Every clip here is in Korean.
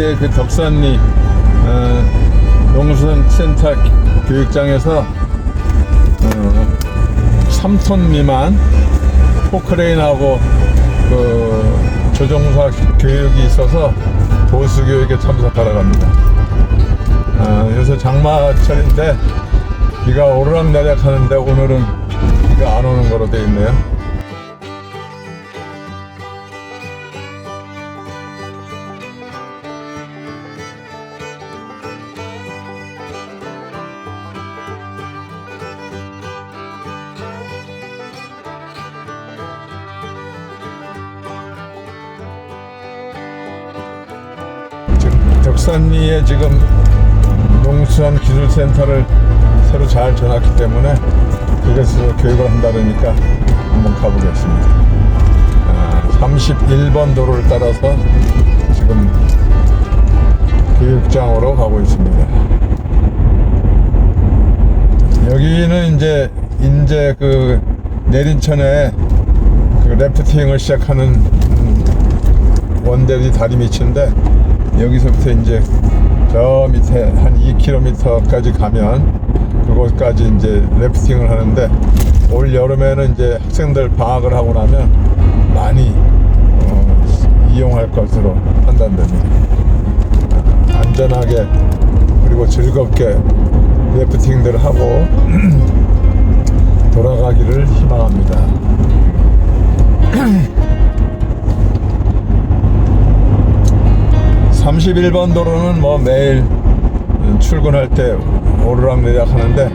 여기에 그 덕산리 농수산센터 교육장에서 3톤 미만 포크레인하고 그 조종사 교육이 있어서 보수 교육에 참석하러 갑니다. 요새 장마철인데 비가 오르락내리락 하는데 오늘은 비가 안 오는 거로 되어 있네요. 덕산리에 지금 농수산기술센터를 새로 잘 지어놨기 때문에 그것으로 교육을 한다니까 한번 가보겠습니다. 31번 도로를 따라서 지금 교육장으로 가고 있습니다. 여기는 이제 그 내린천에 그 래프팅을 시작하는 원대리 다리 밑인데, 여기서부터 이제 저 밑에 한 2km까지 가면 그곳까지 이제 래프팅을 하는데, 올 여름에는 이제 학생들 방학을 하고 나면 많이 이용할 것으로 판단됩니다. 안전하게 그리고 즐겁게 래프팅들을 하고 돌아가기를 희망합니다. (31번) 도로는 뭐 매일 출근할 때 오르락내리락 하는데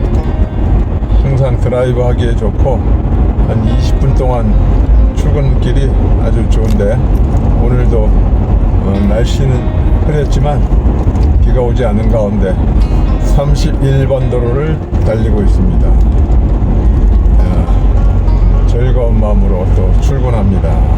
항상 드라이브 하기에 좋고 한 20분 동안 출근길이 아주 좋은데, 오늘도 날씨는 흐렸지만 비가 오지 않은 가운데 31번 도로를 달리고 있습니다. 즐거운 마음으로 또 출근합니다.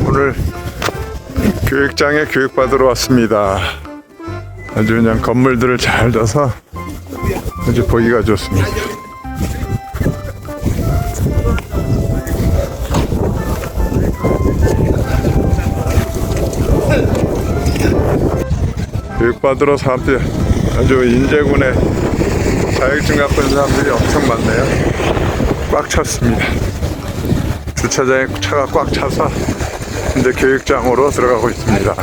오늘 교육장에 교육받으러 왔습니다. 아주 그냥 건물들을 잘 둬서 아주 보기가 좋습니다. 교육받으러 사람들이 아주 인제군에 자격증 갖고 있는 사람들이 엄청 많네요. 꽉 찼습니다. 주차장에 차가 꽉 차서 이제 교육장으로 들어가고 있습니다.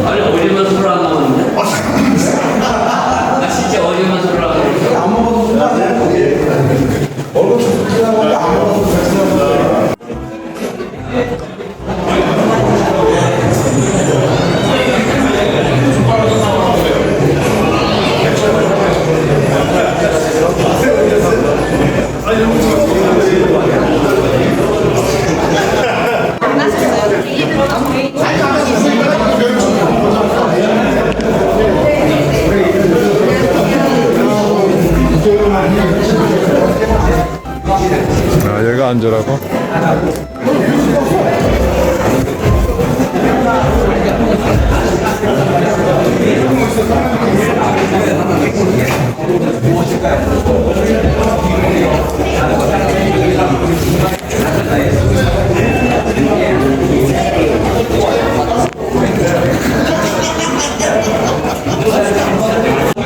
아니 어제만 술을 안 먹었는데? 아 진짜 어제만 술을 안 먹었는데? 안 먹어도 안 먹어도 아, 여기가 앉으라고?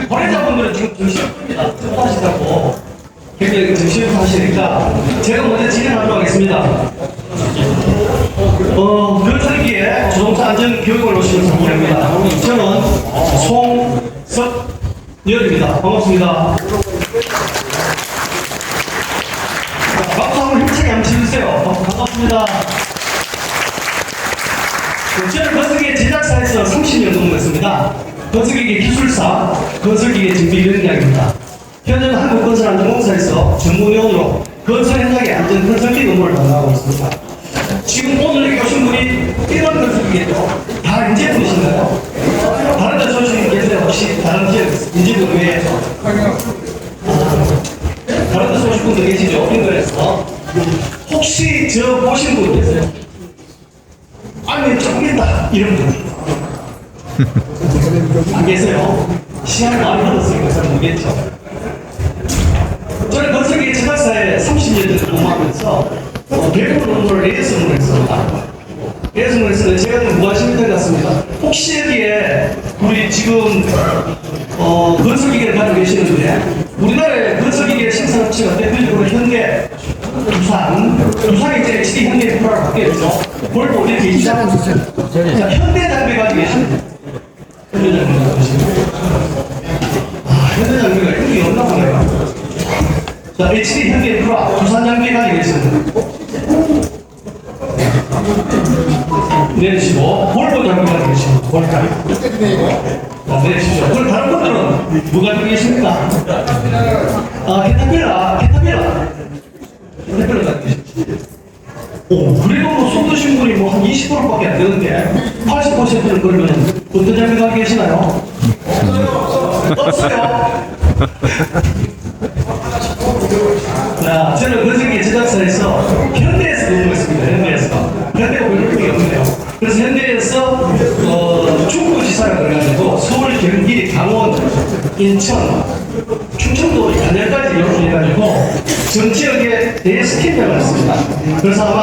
관계자분들은 지금 정신입니다. 하시다고 굉장히 정신을 하시니까 제가 먼저 진행하도록 하겠습니다. 교육기에 자동차 안전 교육을 오시는 분입니다. 저는 송석열입니다. 반갑습니다. 박수 한번 힘차게 한번 치주세요. 반갑습니다. 저는 건설기계 제작사에서 30년 근무했습니다. 건설기계 기술사, 건설기계 정비위원장입니다. 현재는 한국건설안전공사에서 전문위원으로 건설 현장의 안전 건설기 업무를 담당하고 있습니다. 지금 오늘 여기 오신 분이 일반 건설기계도 다 인재분이신가요? 다른 데 오신 분 계세요? 혹시 다른 인재분 외에서? 다른 데서 오신 분들 계시죠? 인근에서. 혹시 저 보신 분 계세요? 아니 조금이다 이런 분 안 계세요? 시간을 많이 받았으니까 잘 모르겠죠. 저는 건설기계 제작사에 30년 전에 근무하면서 대부분 업무를 AS으로 했습니다. AS으로 했는데 제가 좀 무관심했던 것 같습니다. 혹시 여기에 우리 지금 건설기계를 가지고 계시는데 우리나라의 건설기계 생산업체가 대표적으로 현대, 두산이 이제 HD 현대 인프라를 바뀌었죠. 볼보 이렇게 계시죠. 자, 현대 장비 가지고 계시는데 현대 장비 가지고 계시는데 현대 장비가 여기 없나 보네요. 자, HD 현대 인프라 두산 장비 가지고 계시는데 내리시고 볼보 장비 가지고 계시는데 볼보 내리시죠. 오늘 다른 분들은 뭐 가지고 계십니까? 캐타필라 가지고 계십니다. 그래도 뭐 쏟으신 분이 뭐 한 20%밖에 안 되는데 80%는 그러면 어떤 장비 가지고 계시나요? 없어요. 자, 저는 건설기계 제작사에서 현대에서 근무했습니다. 현대가 별로 게 없네요. 그래서 현대에서 중부지사를 그래가지고 서울, 경기, 강원, 인천, 충청도 단열까지 이렇게 해가지고 전 지역에 대스캔장을 했습니다. 그래서 아마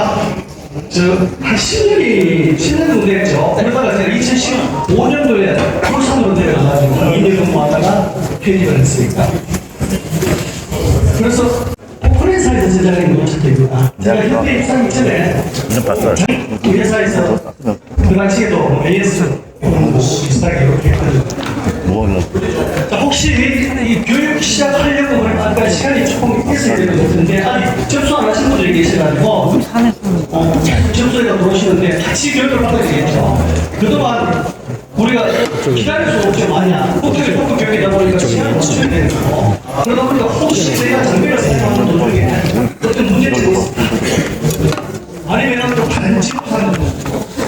한 10년이 10년 정도 됐죠. 그러다가 제가 2015년도에 울산으로 내려가가지고 2년 근무하다가 편입을 했으니까. 그래서 회사에서 제작한 노트입니다. 제가 현대 입사하기 전에 우리 회사에서 그 당시에도 AS 비슷하게 이렇게 했거든요. 자, 혹시 이 교육 시작하려고 아까 시간이 조금 있어야 되는 것 같은데 아직 접수 안 하신 분들이 계셔가지고 접수해서 들어오시는데 같이 교육을 받아야 되겠죠. 그동안 우리가 기다릴 수 없지 마냐. 호텔 폭도 교육이다 보니까 시간을 맞춰야 되는 거. 그러다 보니까 혹시 내가 장비를 사용하는 도중에 어떤 문제점이 있어. 아니면 또 다른 친구 사는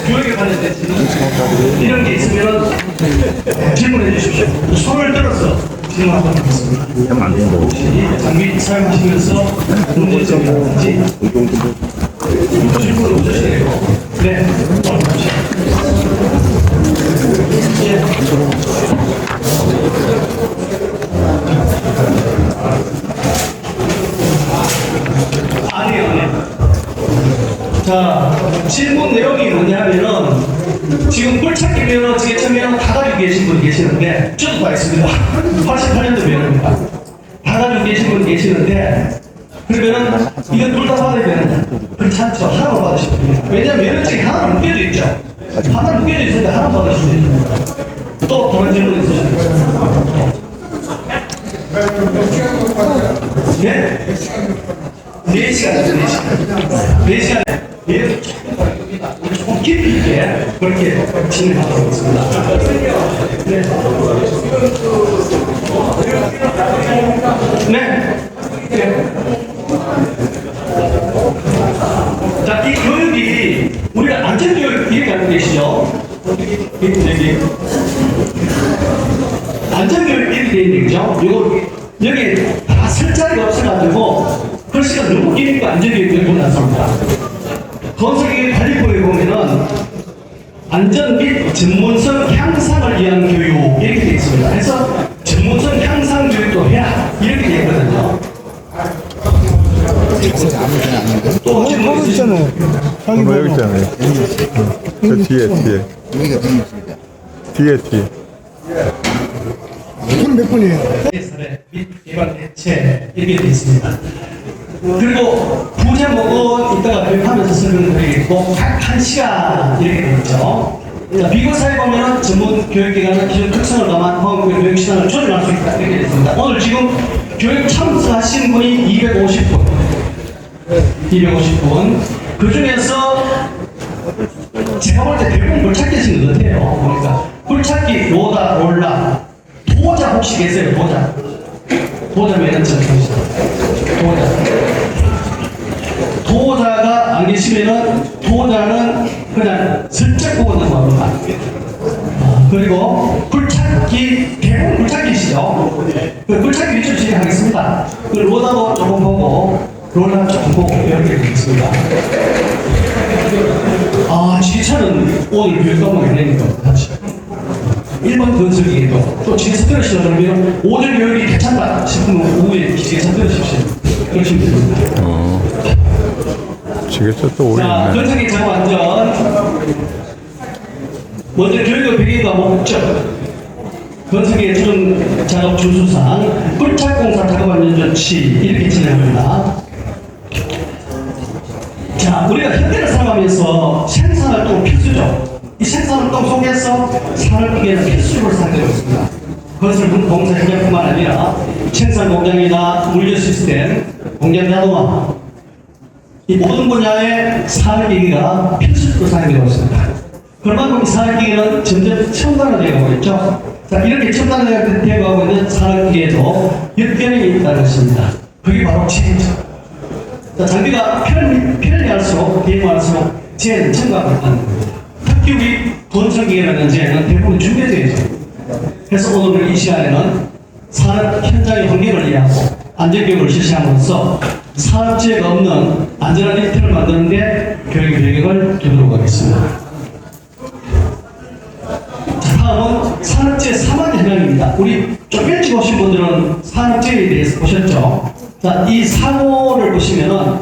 교육에 관련된 이런 게 있으면 질문해 주십시오. 손을 들어서 질문하고 있습니다. 혹시 장비 사용하시면서 문제점이라든지 질문을 주시네요. 네. 아니에요. 자, 질문 내용이 뭐냐면은 지금 꿀찾기 면허, 지게차 면허 다 가지고 계신 분 계시는데 저도 다 있습니다. 88년도 면허입니다. 다 가지고 계신 분 계시는데 그러면은 이건 둘 다 받아야 되는 그렇죠. 하나만 받으시면 됩니다. 왜냐면 면허증이 하나 묶여져 있죠. 하나 묶여져 있는데 하나 받으시면 됩니다. 또 다른 질문 있으시죠? 네? 4시간이죠, 4시간. 4시간에 우리 조금 깊이 있게 그렇게 진행하도록 하겠습니다. 네. 네. 자, 이 교육이 우리가 안전교육 이렇게 알고 계시죠? 여기 안전교육 이렇게 되어 있는 거죠? 이거 여기 다 쓸 자리가 없어가지고 글씨가 너무 기니까 안전교육을 못 났습니다. 건설기계 관리법에 보면은 안전 및 전문성 향상을 위한 교육 이렇게 되어 있습니다. 그래서 전문성 향상 교육도 해야 이렇게 되어 있거든요. 또 질문 있으시죠? 뭐 여기 있잖아요. 저 뒤에. 여기가 되겠습니다. 뒤에. 손 몇 번이에요? 사례 및 예방 대책 이렇게 되어 있습니다. 그리고 부제목은 이따가 교육하면서 설명드리겠고 각 1시간 이렇게 되어 있죠. 자, 비교사에 보면 전문 교육기관은 기존 특성을 감안 포함교육 교육시간을 조절할 수 있다 이렇게 되어 있습니다. 오늘 지금 교육 참석하신 분이 250분. 그 중에서 제가 볼 때 대부분 굴착기 하신 것 같아요. 보니까 굴착기, 로다, 롤라, 도자 혹시 계세요? 도자 매니저 도자가 안 계시면은 도자는 그냥 슬쩍 보고 넘어갑니다. 그리고 굴착기 대부분 굴착기시죠? 그 굴착기 위주로 진행하겠습니다. 그 로다도 조금 보고 롤라 조금 보고 이렇게 되겠습니다. 지게차는 오늘 교육 과목이 되니까 다시 1번 건설기계도 또 지게차 들으시다 그러면 오전 교육이 괜찮다 싶으면 오후에 지게차 들으십시오. 그러시면 됩니다. 지게차 또 오래 자, 있네. 건설기차 완전 먼저 교육의 배경과 목적 건설기의 주름 작업 준수상 꿀착공사 작업 안전 조치 이렇게 진행합니다. 자, 우리가 현대를 살아가면서 생산활동 필수죠. 이 생산활동 속에서 산업기계는 필수로 사용되고 있습니다. 건설 공사 현장뿐만 아니라 생산 공장이나 물류 시스템, 공장 자동화 이 모든 분야의 산업기계가 필수로 사용되고 있습니다. 그만큼 이 산업기계는 점점 첨단화되어 가고 있죠. 자, 이렇게 첨단화되어 가고 있는 산업기계에도 역변이 있다는 것입니다. 그게 바로 체인죠. 자, 장비가 편리할수록 대용할수록 재해는 증가하고 있다는 겁니다. 특히 우리 건설기계라는 재해는 대부분 중대재해죠. 그래서 오늘 이 시간에는 산업 현장의 환경을 이해하고 안전교육을 실시함으로써 산업재해가 없는 안전한 일터를 만드는 데 교육 배경을 두도록 하겠습니다. 자, 다음은 산업재해 사망 현황입니다. 우리 좀 일찍 오신 분들은 산업재해에 대해서 보셨죠? 자, 이 사고를 보시면은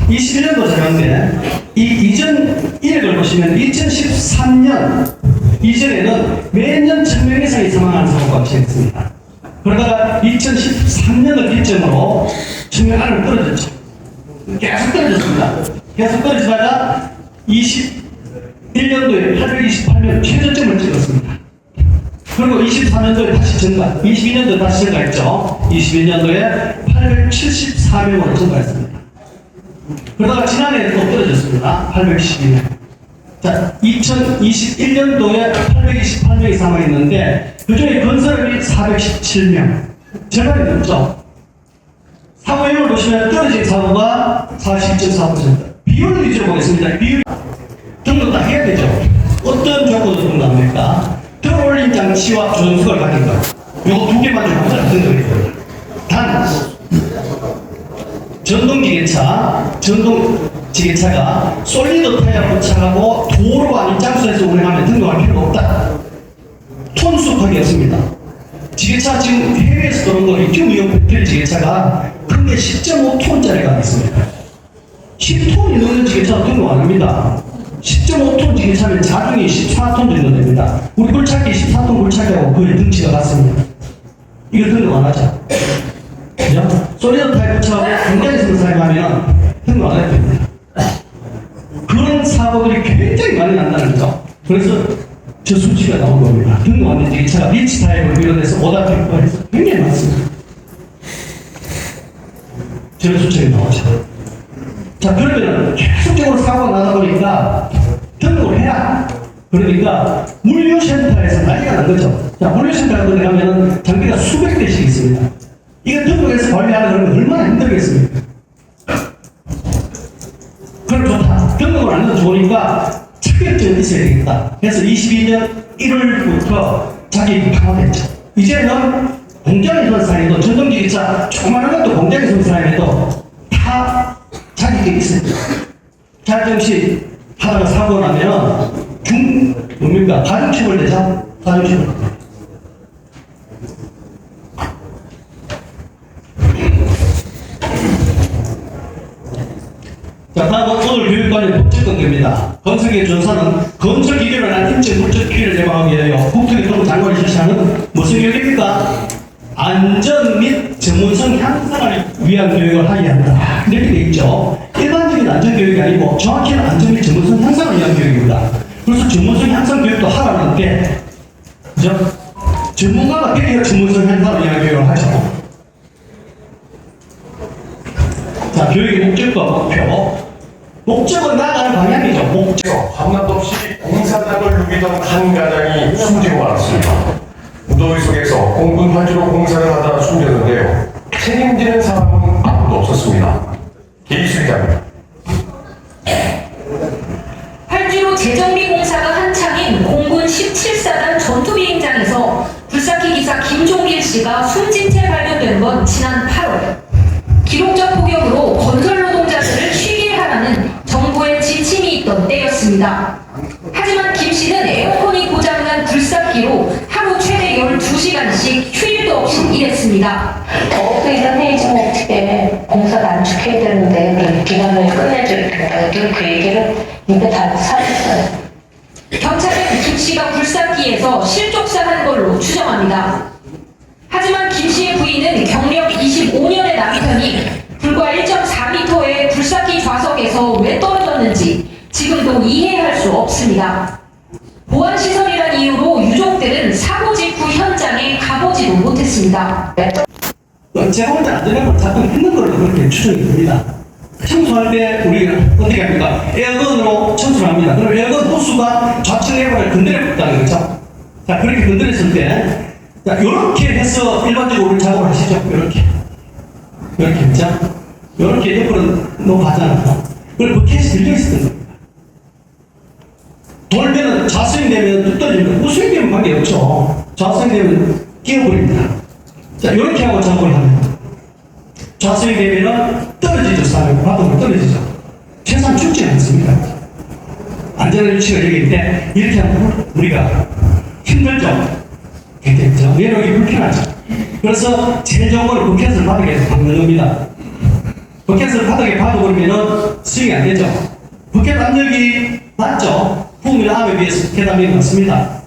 21년도 자료인데 이 이전 이력을 보시면 2013년 이전에는 매년 1000명 이상이 사망하는 사고가 발생했습니다. 그러다가 2013년을 기점으로 1000명 안으로 떨어졌죠. 계속 떨어졌습니다. 계속 떨어지다가 21년도에 828명 최저점을 찍었습니다. 그리고 24년도에 다시 증가, 22년도에 다시 증가했죠. 21년도에 874명으로 증가했습니다. 그러다가 지난해 또 떨어졌습니다. 812명. 자, 2021년도에 828명이 사망했는데 그중에 건설업이 417명. 절반이 넘죠. 사고율을 보시면 떨어진 사고가 40.4%. 비율 위주로 보겠습니다. 비율 등록 다 해야 되죠. 어떤 조건으로 등록합니까? 들어올린 장치와 조정수를 가진 것. 요거 두 개만 좀 보자. 등록해요. 단 전동지게차가 솔리드 타이어 부착하고 도로 아닌 장소에서 운행하면 등록할 필요가 없다. 톤수확이 없습니다. 지게차 지금 해외에서 들어온 거 리튬 이온 배터리 지게차가 근데 10.5톤짜리가 있습니다. 10톤이 넘는 지게차는 등록 안 합니다. 10.5톤 지게차면 자중이 14톤 정도 됩니다. 우리 굴착기 14톤 굴착기하고 거의 등치가 같습니다. 이거 등록 안 하죠. 그죠? 솔리드 타입 부착하고 공장에서 사용하면 등록 안 해도 됩니다. 그런 사고들이 굉장히 많이 난다는 거죠. 그래서 저 수치가 나온 겁니다. 등록 안 된 지게차가 리치 타입으로 밀어내서 오다 필요해서 굉장히 많습니다. 저런 수치가 나오죠. 자, 그러면 계속적으로 사고가 나다 보니까 등록을 해야. 그러니까 물류센터에서 난리가 난 거죠. 자, 물류센터에 들어가면 장비가 수백 대씩 있습니다. 이거 등록해서 관리하는 그러면 얼마나 힘들겠습니까? 그럼 좋다. 등록을 안 해도 좋으니까 자격증이 있어야 되겠다. 그래서 22년 1월부터 자격이 강화됐죠. 이제는 공장에서 사용해도 전동기기차 조그마한 것도 공장에서 사용해도 다 자격증이 있습니다. 자격증 하다가 사고 나면 뭡니까? 가중처벌 되죠? 가중처벌. 자, 다음은 오늘 교육관련 법제관계입니다. 건설계 준사는 건설 기계를 한 인적 물적 기회를 제공하기 위하여 국토교통부 장관이 실시하는 무슨 교육입니까? 안전 및 전문성 향상을 위한 교육을 하게 한다. 이렇게 되어 있죠. 일반적인 안전 교육이 아니고 정확히는 안전 및 전문성 향상을 위한 교육입니다. 그래서 전문성 향상 교육도 하라는데, 그죠? 전문가가 되게 전문성 향상을 위한 교육을 하죠. 자, 교육의 목적과 목표. 목적은 나아가는 방향이죠. 목적. 밤낮 없이 공사장을 누비던 한 가장이 숨지고 말았습니다. 무더위 속에서 공군 활주로 공사를 하다 숨졌는데요. 책임지는 사람은 아무도 없었습니다. 게이수 기자입니다. 활주로 재정비 공사가 한창인 공군 17사단 전투비행장에서 불사키 기사 김종길 씨가 숨진 채 발견된 건 지난 8월. 기록적 폭염으로 건설 노동자들을 쉬게 하라는 정부의 지침이 있던 때였습니다. 하지만 김 씨는 에어컨이 고장난 불삭기로 하루 최대 12시간씩 휴일도 없이 일했습니다. 더워서 이런 회의지면 어떻게 공사 단축해야 되는데 그런 기간을 끝내줄 텐데 그 얘기를 입에 달고 살았어요. 경찰은 김 씨가 불삭기에서 실족사한 걸로 추정합니다. 하지만 김 씨의 부인은 경력 25년의 남편이 불과 1.4m의 불삭기 좌석에서 왜 떨어졌는지 지금도 이해할 수 없습니다. 보안시설이란 이유로 유족들은 사고 직후 현장에 가보지도 못했습니다. 제가 혼자 안 되는 걸 자꾸 했는 걸로 그렇게 추정이 됩니다. 청소할 때 우리가 어떻게 합니까? 에어건으로 청소를 합니다. 그럼 에어건 호수가 좌측 에어건을 건드려 뒀다는 거죠. 자, 그렇게 건드렸을 때, 자, 요렇게 해서 일반적으로 우리 작업을 하시죠. 요렇게. 요렇게 했죠? 요렇게 옆으로 놓고 하잖아요. 그걸 버켓이 들려있었던 겁니다. 돌면은 좌스윙 되면 뚝 떨어집니다. 우스윙 되면 관계없죠. 좌스윙 되면 끼어버립니다. 자, 요렇게 하고 작업을 합니다. 좌스윙 되면은 떨어지죠. 사람이 바닥으로 떨어지죠. 최소한 죽지 않습니다. 안전한 위치가 여기 있는데 이렇게 하면 우리가 힘들죠. 괜찮죠. 내려오기 불편하죠. 그래서 제일 좋은 건 버켓을 바닥에서 박는 겁니다. 버켓을 바닥에 박아버리면은 스윙이 안 되죠. 버켓 압력이 낮죠. 부음이나 암에 비해서 버켓 압력이 낮습니다.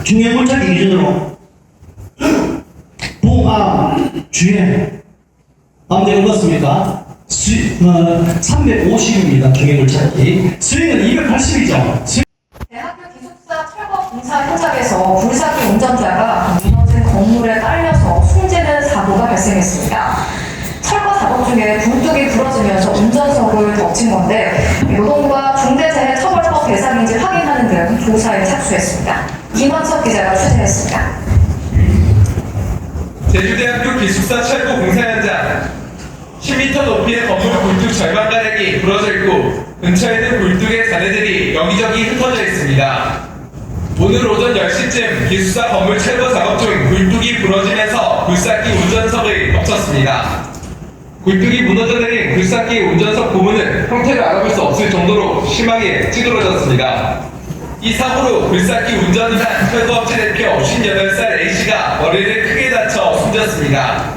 중요 물차기 기준으로 부음, 암, 주행 압력은 어떻습니까? 350입니다. 중요 물차기. 스윙은 280이죠. 대학교 기숙사 철거 공사 현장에서 불사기 운전자가 무너진 건물에 딸려서 숨지는 사고가 발생했습니다. 철거 작업 중에 굴뚝이 부러지면서 운전석을 덮친 건데 노동부가 중대재해처벌법 대상인지 확인하는 등 조사에 착수했습니다. 김원석 기자가 취재했습니다. 제주대학교 기숙사 철거 공사 현장 10m 높이의 건물 굴뚝 절반가량이 부러져 있고 근처에 있는 굴뚝의 잔해들이 여기저기 흩어져 있습니다. 오늘 오전 10시쯤 기숙사 건물 철거 작업 중 굴뚝이 부러지면서 굴삭기 운전석을 덮쳤습니다. 굴뚝이 무너져 내린 굴삭기 운전석 부분은 형태를 알아볼 수 없을 정도로 심하게 찌그러졌습니다. 이 사고로 굴삭기 운전을 한 철거업체 대표 58살 A씨가 머리를 크게 다쳐 숨졌습니다.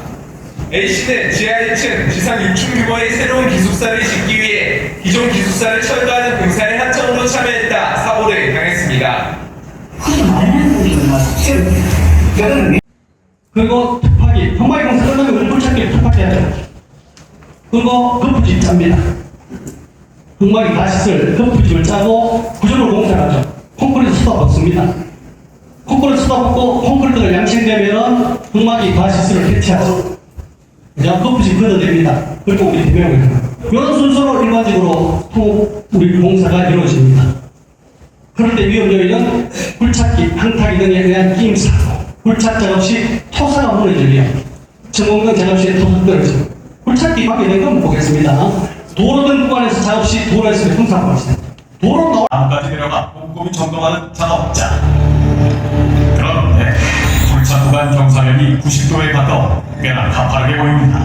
A씨는 지하 1층, 지상 6층 규모의 새로운 기숙사를 짓기 위해 기존 기숙사를 철거하는 공사에 하청으로 참여했다 사고를 당했습니다. 그리고 톱하기, 톱하기 공사 끝나면 우리 굴착기를 톱하기 하죠. 그리고 거푸집 짭니다. 흙막이 다시을 거푸집을 짜고 구조물 공사를 하죠. 콘크리트 쏟아붓습니다. 콘크리트 쏟아붓고 콘크리트가 양식되면은 흙막이 다시스를 해체하죠. 그냥 거푸집 걷어냅니다. 그리고 우리 대명을 이런 순서로 일반적으로 우리 공사가 이루어집니다. 그럴 때 위험 요인은 굴착기, 항타기 등에 의한 끼임 사고, 굴착 작업 시 토사가 무너질 위험, 전공등 작업 시에 토사 떨어짐. 굴착기 밖에 된 건 보겠습니다. 도로 등 구간에서 작업 시 도로에서 형사가 발생합니다. 도로 나올 다음까지 내려가 꼼꼼히 점검하는 작업자. 그런데 굴착 구간 경사면이 90도에 가까워 꽤나 가파르게 보입니다.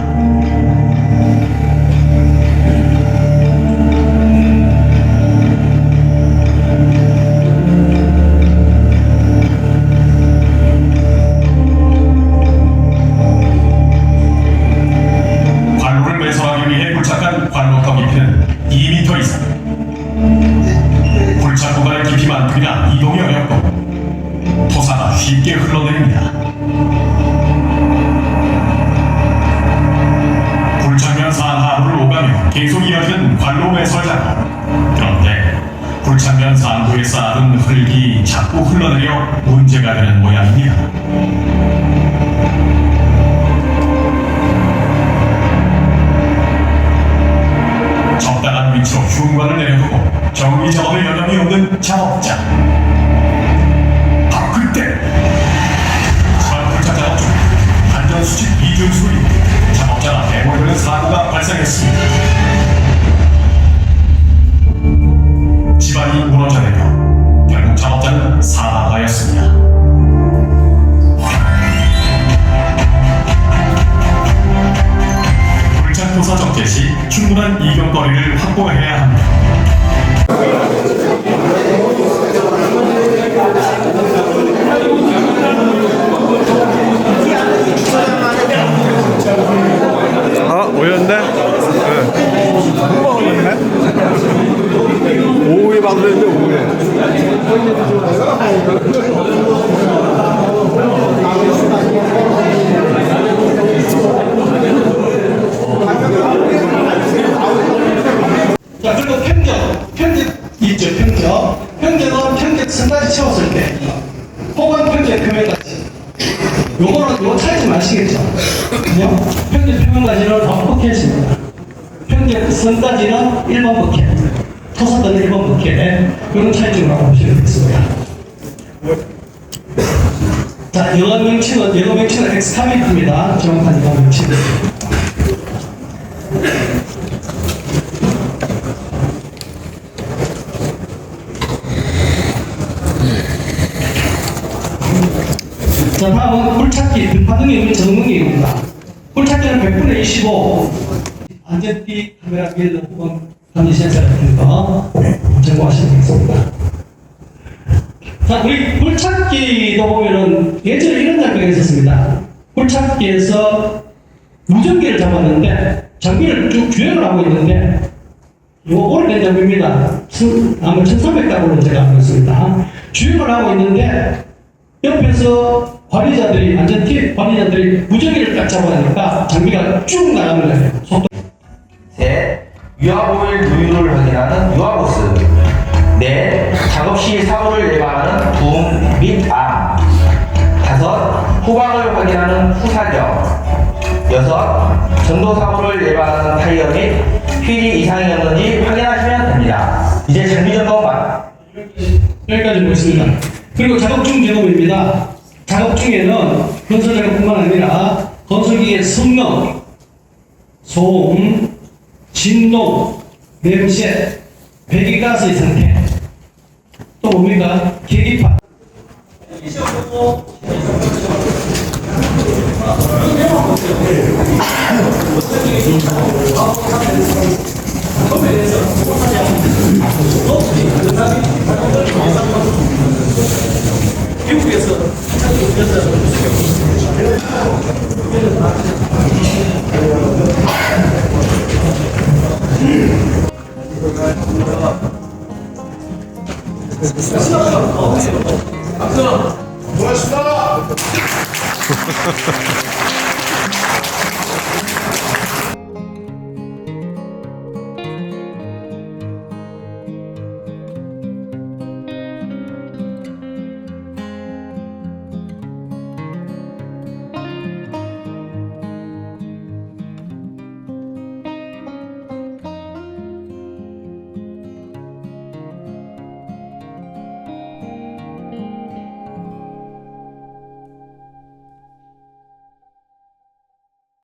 관로를 매설하기 위해 굴착한 관로터 깊이는 2m 이상. 굴착 구간의 깊이만 크냐 이동이 어렵고 토사가 쉽게 흘러내립니다. 굴착면 상하로를 오가며 계속 이어지는 관로 매설 작업. 그런데 굴착면 상부에 쌓은 흙이 자꾸 흘러내려 문제가 되는 모양입니다. 적당한 위치로 흉관을 내려두고 정리 작업에 여념이 없는 작업자. 바로 그때 굴착 작업 중 안전수칙 이중수로 작업자가 내몰려는 사고가 발생했습니다. 집안이 무너져내며 결국 작업자는 사망하였습니다. 굴착토사 정체 시 충분한 이경거리를 확보해야 합니다. 오였네? 네. 오후에 받으랬는데 오후에. 자, 그리고 평적 있죠, 평적은 평적 선까지 채웠을 때, 혹은 평적 표면까지. 요거 차이좀 아시겠죠? 그죠? 평적 표면까지는 버켓입니다. 평적 선까지는 1번 버켓, 토사도는 1번 버켓. 그런 차이점을 알아보시면 되겠습니다. 자, 영어 명칭은 엑스카베이터입니다. 정확한 영어 명칭은. 자, 다음은 굴착기, 등파등이 있는 전문기입니다. 굴착기는 100분의 25, 안전띠, 카메라 빌드, 혹은 감지 센서 같은 거 점검하시면 되겠습니다. 자, 우리 굴착기도 보면은 예전에 이런 장비가 있었습니다. 굴착기에서 무전기를 잡았는데 장비를 쭉 주행을 하고 있는데 이거 오래된 장비입니다. 아마 1300달러로 제가 알고 있습니다. 주행을 하고 있는데 옆에서 관리자들이, 안전팁 관리자들이 무전기를 딱 잡아내니까 장비가 쭉 나가는 거예요. 속도. 셋, 유아보일 누유를 확인하는 유아보스. 넷, 작업 시 사고를 예방하는 붐 및 암. 다섯, 후방을 확인하는 후사격. 여섯, 전도 사고를 예방하는 타이어 및 휠이 이상이 없는지 확인하시면 됩니다. 이제 장기전도 맞. 여기까지 보겠습니다. 그리고 작업 중 경험입니다. 작업 중에는 건설 작업뿐만 아니라 건설기의 성능, 소음, 진동, 냄새, 배기가스의 상태, 또 뭡니까? 계기판. 고맙습니다.